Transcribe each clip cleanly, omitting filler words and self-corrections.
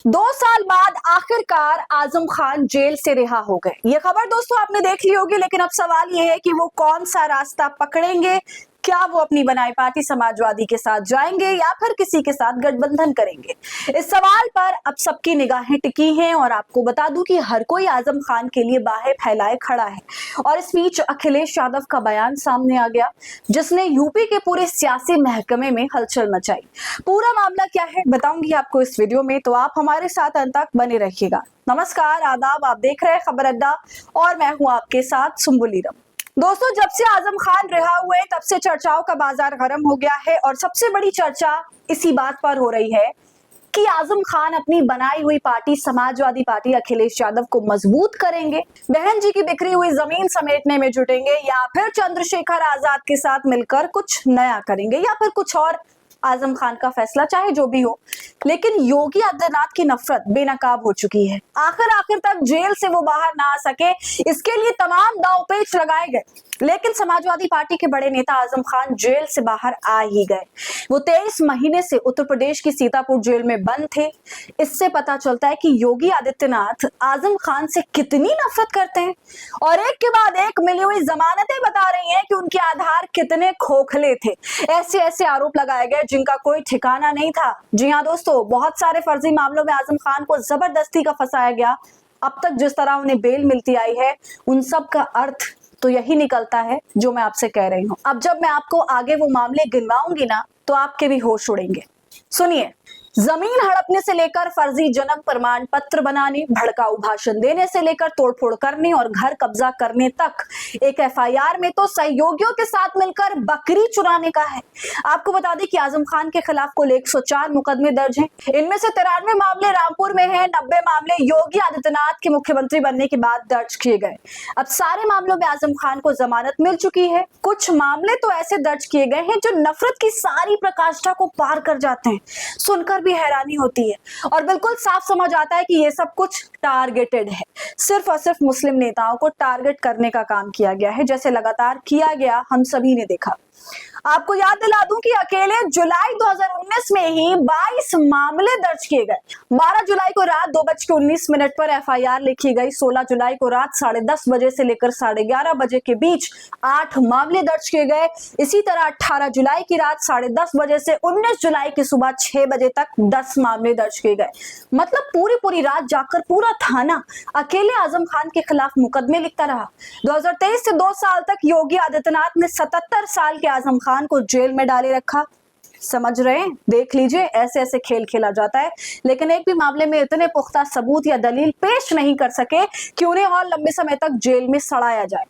2 साल बाद आखिरकार आजम खान जेल से रिहा हो गए। ये खबर दोस्तों आपने देख ली होगी, लेकिन अब सवाल ये है कि वो कौन सा रास्ता पकड़ेंगे। क्या वो अपनी बनाई पार्टी समाजवादी के साथ जाएंगे या फिर किसी के साथ गठबंधन करेंगे। इस सवाल पर अब सबकी निगाहें टिकी हैं और आपको बता दूं कि हर कोई आजम खान के लिए बाहें फैलाए खड़ा है। और इस बीच अखिलेश यादव का बयान सामने आ गया, जिसने यूपी के पूरे सियासी महकमे में हलचल मचाई। पूरा मामला क्या है बताऊंगी आपको इस वीडियो में, तो आप हमारे साथ अंत तक बने रहिएगा। नमस्कार, आदाब, आप देख रहे हैं खबर अड्डा और मैं हूं आपके साथ सुम्बुलीरम। दोस्तों, जब से आजम खान रिहा हुए तब से चर्चाओं का बाजार गर्म हो गया है और सबसे बड़ी चर्चा इसी बात पर हो रही है कि आजम खान अपनी बनाई हुई पार्टी समाजवादी पार्टी अखिलेश यादव को मजबूत करेंगे, बहन जी की बिखरी हुई जमीन समेटने में जुटेंगे या फिर चंद्रशेखर आजाद के साथ मिलकर कुछ नया करेंगे या फिर कुछ और। आजम खान का फैसला चाहे जो भी हो, लेकिन योगी आदित्यनाथ की नफरत बेनकाब हो चुकी है। आखिर तक जेल से वो बाहर ना आ सके, इसके लिए तमाम दांवपेच लगाए गए, लेकिन समाजवादी पार्टी के बड़े नेता आजम खान जेल से बाहर आ ही गए। वो 23 महीने से उत्तर प्रदेश की सीतापुर जेल में बंद थे। इससे पता चलता है कि योगी आदित्यनाथ आजम खान से कितनी नफरत करते हैं और एक के बाद एक मिली हुई जमानतें बता रही हैं कि उनके आधार कितने खोखले थे। ऐसे ऐसे आरोप लगाए गए जिनका कोई ठिकाना नहीं था। जी हाँ दोस्तों, बहुत सारे फर्जी मामलों में आजम खान को जबरदस्ती का फंसाया गया। अब तक जिस तरह उन्हें बेल मिलती आई है, उन सब का अर्थ तो यही निकलता है जो मैं आपसे कह रही हूँ। अब जब मैं आपको आगे वो मामले गिनवाऊंगी ना, तो आपके भी होश उड़ेंगे। सुनिए, जमीन हड़पने से लेकर फर्जी जन्म प्रमाण पत्र बनाने, भड़काऊ भाषण देने से लेकर तोड़फोड़ करने और घर कब्जा करने तक, एक एफआईआर में तो सहयोगियों के साथ मिलकर बकरी चुराने का है। आपको बता दें कि आजम खान के खिलाफ कुल 104 मुकदमे दर्ज हैं। इनमें से 93 मामले रामपुर में हैं, 90 मामले योगी आदित्यनाथ के मुख्यमंत्री बनने के बाद दर्ज किए गए। अब सारे मामलों में आजम खान को जमानत मिल चुकी है। कुछ मामले तो ऐसे दर्ज किए गए हैं जो नफरत की सारी प्रकाष्ठा को पार कर जाते हैं। सुनकर भी हैरानी होती है और बिल्कुल साफ समझ आता है कि ये सब कुछ टारगेटेड है। सिर्फ और सिर्फ मुस्लिम नेताओं को टारगेट करने का काम किया गया है, जैसे लगातार किया गया हम सभी ने देखा। आपको याद दिला दूं कि अकेले जुलाई 2019 में ही 22 मामले दर्ज किए गए। 12 जुलाई को रात 2:19 पर एफआईआर लिखी गई। 16 जुलाई को रात 10:30 बजे से लेकर 11:30 बजे के बीच 8 मामले दर्ज किए गए। इसी तरह 18 जुलाई की रात 10:30 बजे से 19 जुलाई की सुबह 6 बजे तक 10 मामले दर्ज किए गए। मतलब पूरी रात जाकर पूरा थाना अकेले आजम खान के खिलाफ मुकदमे लिखता रहा। 2023 से 2 साल तक योगी आदित्यनाथ ने 77 साल के आजम खान को जेल में डाले रखा। समझ रहे हैं? देख लीजिए, ऐसे ऐसे खेल खेला जाता है, लेकिन एक भी मामले में इतने पुख्ता सबूत या दलील पेश नहीं कर सके कि उन्हें और लंबे समय तक जेल में सड़ाया जाए।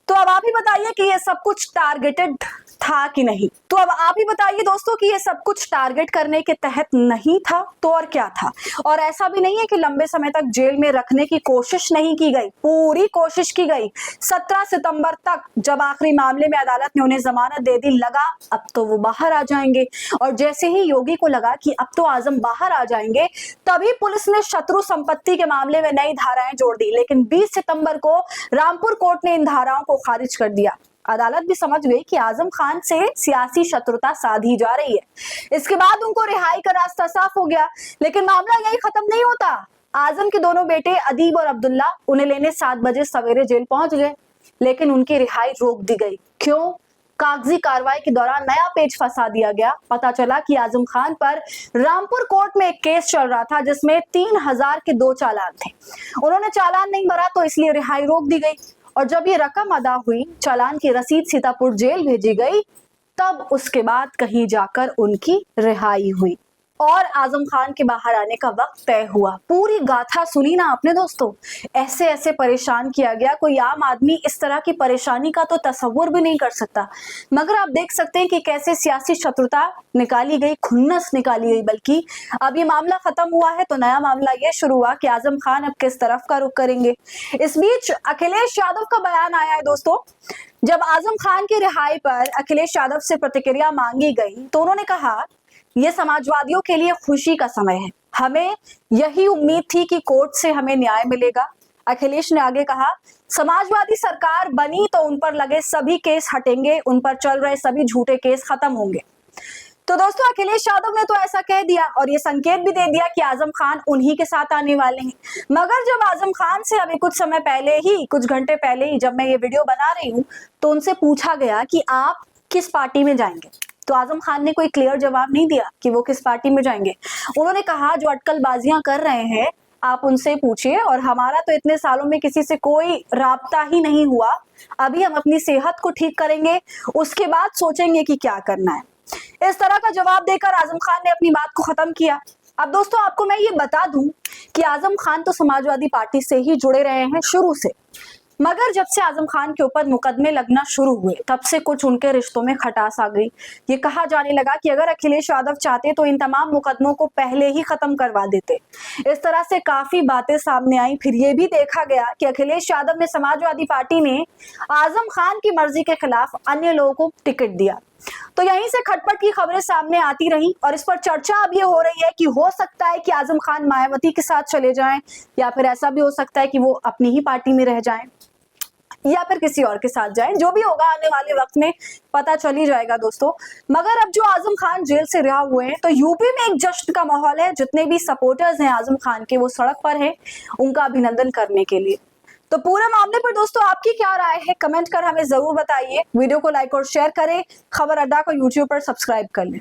तो अब आप ही बताइए कि ये सब कुछ टारगेटेड था कि नहीं। तो अब आप ही बताइए दोस्तों कि ये सब कुछ टारगेट करने के तहत नहीं था तो और क्या था। और ऐसा भी नहीं है कि लंबे समय तक जेल में रखने की कोशिश नहीं की गई, पूरी कोशिश की गई। 17 सितंबर तक जब आखिरी मामले में अदालत ने उन्हें जमानत दे दी, लगा अब तो वो बाहर आ जाएंगे। और जैसे ही योगी को लगा कि अब तो आजम बाहर आ जाएंगे, तभी पुलिस ने शत्रु संपत्ति के मामले में नई धाराएं जोड़ दी। लेकिन 20 सितंबर को रामपुर कोर्ट ने इन धाराओं को खारिज कर दिया। अदालत भी समझ गई कि आजम खान से सियासी शत्रुता साधी जा रही है। इसके बाद उनको रिहाई का रास्ता साफ हो गया। लेकिन मामला यही खत्म नहीं होता। आजम के दोनों बेटे अदीब और अब्दुल्ला उन्हें लेने 7 बजे सवेरे जेल पहुंच गए, लेकिन उनकी रिहाई रोक दी गई। क्यों? कागजी कार्रवाई के दौरान नया पेच फंसा दिया गया। पता चला कि आजम खान पर रामपुर कोर्ट में एक केस चल रहा था जिसमें 3000 के 2 चालान थे। उन्होंने चालान नहीं भरा तो इसलिए रिहाई रोक दी गई। और जब ये रकम अदा हुई, चालान की रसीद सीतापुर जेल भेजी गई, तब उसके बाद कहीं जाकर उनकी रिहाई हुई और आजम खान के बाहर आने का वक्त तय हुआ। पूरी गाथा सुनी ना आपने दोस्तों। ऐसे ऐसे परेशान किया गया, कोई आम आदमी इस तरह की परेशानी का तो तस्वुर भी नहीं कर सकता। मगर आप देख सकते हैं कि कैसे सियासी शत्रुता निकाली गई, खुन्नस निकाली गई। बल्कि अब ये मामला खत्म हुआ है तो नया मामला ये शुरू हुआ कि आजम खान अब किस तरफ का रुख करेंगे। इस बीच अखिलेश यादव का बयान आया है दोस्तों। जब आजम खान की रिहाई पर अखिलेश यादव से प्रतिक्रिया मांगी गई तो उन्होंने कहा, ये समाजवादियों के लिए खुशी का समय है। हमें यही उम्मीद थी कि कोर्ट से हमें न्याय मिलेगा। अखिलेश ने आगे कहा, समाजवादी सरकार बनी तो उन पर लगे सभी केस हटेंगे, उन पर चल रहे सभी झूठे केस खत्म होंगे। तो दोस्तों अखिलेश यादव ने तो ऐसा कह दिया और ये संकेत भी दे दिया कि आजम खान उन्हीं के साथ आने वाले हैं। मगर जब आजम खान से अभी कुछ समय पहले ही, कुछ घंटे पहले ही जब मैं ये वीडियो बना रही हूँ, तो उनसे पूछा गया कि आप किस पार्टी में जाएंगे, तो आजम खान ने कोई क्लियर जवाब नहीं दिया कि वो किस पार्टी में जाएंगे। उन्होंने कहा जो अटकलबाजियां कर रहे हैं आप उनसे पूछिए, और हमारा तो इतने सालों में किसी से कोई राब्ता ही नहीं हुआ। अभी हम अपनी सेहत को ठीक करेंगे, उसके बाद सोचेंगे कि क्या करना है। इस तरह का जवाब देकर आजम खान ने अपनी बात को खत्म किया। अब दोस्तों आपको मैं ये बता दूं कि आजम खान तो समाजवादी पार्टी से ही जुड़े रहे हैं शुरू से, मगर जब से आजम खान के ऊपर मुकदमे लगना शुरू हुए तब से कुछ उनके रिश्तों में खटास आ गई। ये कहा जाने लगा कि अगर अखिलेश यादव चाहते तो इन तमाम मुकदमों को पहले ही खत्म करवा देते। इस तरह से काफी बातें सामने आई। फिर ये भी देखा गया कि अखिलेश यादव ने समाजवादी पार्टी ने आजम खान की मर्जी के खिलाफ अन्य लोगों को टिकट दिया। तो यहीं से खटपट की खबरें सामने आती रही और इस पर चर्चा अब ये हो रही है कि हो सकता है कि आजम खान मायावती के साथ चले जाएं, या फिर ऐसा भी हो सकता है कि वो अपनी ही पार्टी में रह जाएं, या फिर किसी और के साथ जाएं। जो भी होगा आने वाले वक्त में पता चल ही जाएगा दोस्तों। मगर अब जो आजम खान जेल से रिहा हुए हैं तो यूपी में एक जश्न का माहौल है। जितने भी सपोर्टर्स हैं आजम खान के वो सड़क पर हैं उनका अभिनंदन करने के लिए। तो पूरे मामले पर दोस्तों आपकी क्या राय है, कमेंट कर हमें जरूर बताइए। वीडियो को लाइक और शेयर करें। खबर अड्डा को यूट्यूब पर सब्सक्राइब कर लें।